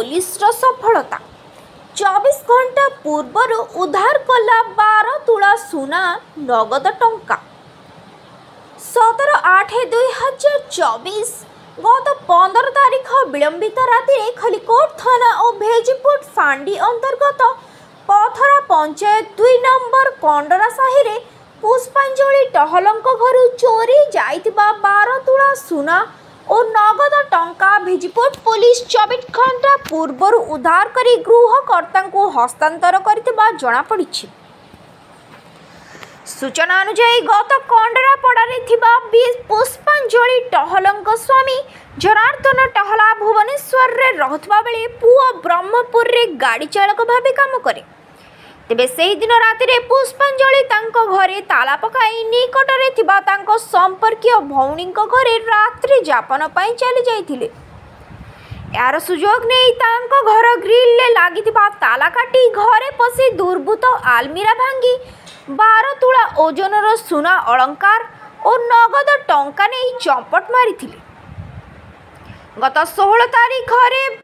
Police सफलता 24 घंटा पूर्वर उद्धार कला 12 तुला सुना नगद टंका 17/8/2024 गत 15 तारीख विलंबित राति खलिकोट थाना और भेजीपुर फांडी अंतर्गत पथरा पंचायत 2 नंबर कंडरा साहि पुष्पांजलि टहलंक घर चोरी जाइतिबा 12 तुला सुना और नगद टंका भेजीपुर पुलिस 24 घंटा पूर्वर उद्धार करी गृहकर्ता हस्तांतर करथिबा जणा पड़िछि। सूचना अनुसार गत कंडरापड़ारे थिबा पुष्पांजलि टहलंक स्वामी जनार्दन टहला भुवनेश्वर रे रहथबा बेले पुओ ब्रह्मपुर रे गाड़ी चालक भाबे काम करे। तेबे सेही दिन राति पुष्पांजलि तांको घरे ताला पकाई निकटरे थिबा तांको संपर्कीय भौणी घरे रात्रि जापन पाई चली जाइथिले। यार सुजोग नहीं तांको घर ग्रिल ले लागिथिबा ताला काटी घरे पसी दुर्बृत्त आलमीरा भांगी 12 तुला ओजनर सुना अलंकार और नगद टंका नहीं चंपट मारिथिले। गत 16 तारीख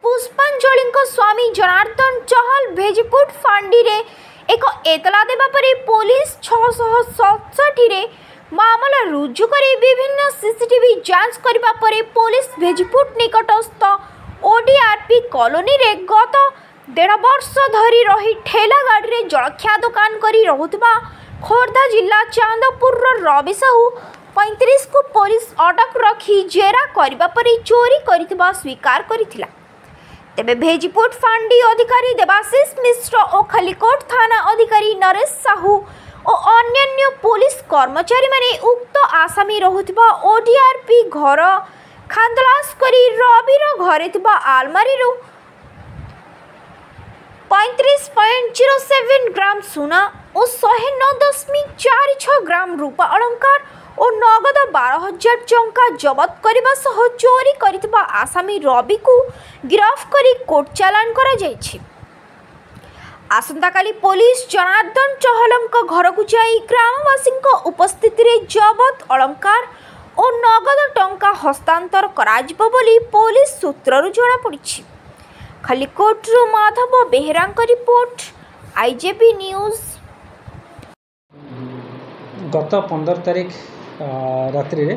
पुष्पांजलि स्वामी जनार्दन चहल भेजीपुर फांडी रे एक एतला देवा परे पुलिस 667 रे मामला रुजु करी विभिन्न सीसीटीवी जांच करिबा परे पुलिस भेजीपुर निकटस्थ ओडीआरपी कॉलोनी रे गत 1.5 वर्ष धरी रही ठेला गाड़ी रे जलखिया दुकान करी रहुतबा खोर्धा जिला चांदपुर रवि साहू 35 को पुलिस अटक रखी जेरा करिबा परे चोरी करितबा स्वीकार करिथिला। तेबे भेजीपुर फांडी अधिकारी देवाशीष मिश्र और खलिकोट थाना अधिकारी नरेश साहू और अन्य पुलिस कर्मचारी माने उक्त आसामी रहुतबा ओडीआरपी घर खानतलास करी रविर घरे थिबा आलमारी 35.07 ग्राम सुना और 109.46 ग्राम रूपा अलंकार और नगद 12,000 टंका जबत करने सह चोरी करितबा आसामी रवि को गिरफ्त करी कोर्ट चालान करा जायछि। आसंताकाली पुलिस जनार्दन चहलंक घर को जाई ग्रामवासी उपस्थिति रे जबत अलंकार और नगद टंका हस्तांतर कराजिबो बोली पुलिस सूत्ररु जणा पड़िछि। Khallikote Madhab Behera report IJP news. गत 15 तारीख रात्रि रे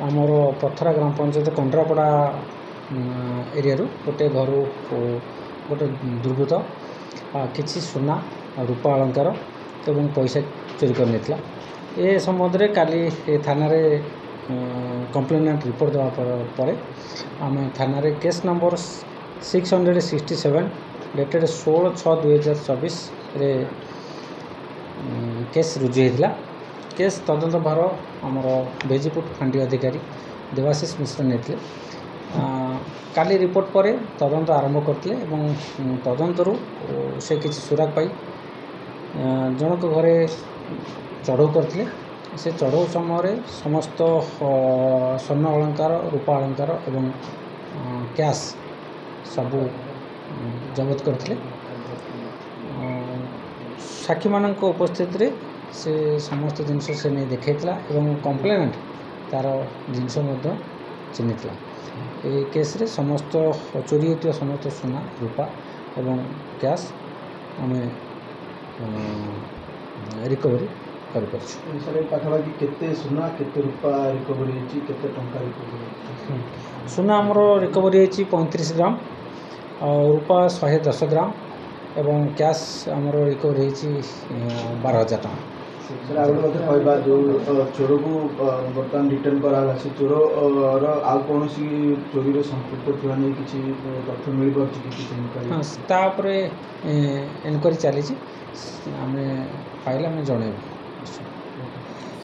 आमर पथरा ग्राम पंचायत कंडरापड़ा एरिया गोटे घर गोटे दुर्बृत्त किसी सुना रूपा अलंकार एवं पैसा चोरी कर नेतला। ए संबंध में काली थाना रे कंप्लेनेंट रिपोर्ट देवा पर आम थाना रे केस नंबर 667 डेटेड 16/6/2024 रे केस रुजु होता। केस तदंत भार आमर भेजीपुर फांडी अधिकारी देवाशीष मिश्र नेतले काली रिपोर्ट पर तदंत आरंभ करते तदंतरू से किसी सुराग पाई जनक घरे चढ़ऊ करते से चढ़ऊ समय समस्त स्वर्ण अलंकार रूपा अलंकार एवं कैश सबू जबत करते साक्षी मान उपस्थित रे से समस्त जिनस से नहीं देखा एवं कंप्लेनेंट तार जिनस चिन्हला। ये केस रे समस्त चोरी होता समस्त सुना रूपा एवं कैश आम रिकवरी कर पाखापाखि केते सुना केते रूपा रिकवरी होती केते टंका रिकवरी सुना आमर रिकवरी होती 35 ग्राम और रूपा 110 ग्राम एवं कैश आमर रिकवरी होती 12,000 टଙ୍କା। सर आगे कहवा जो चोर को बर्तमान रिटर्न कराला से चोर आउ कौन चोरी संपुक्त थी किसी तथ्य मिल पारे इनक्वारी चली आम पाइला आम जनइबू।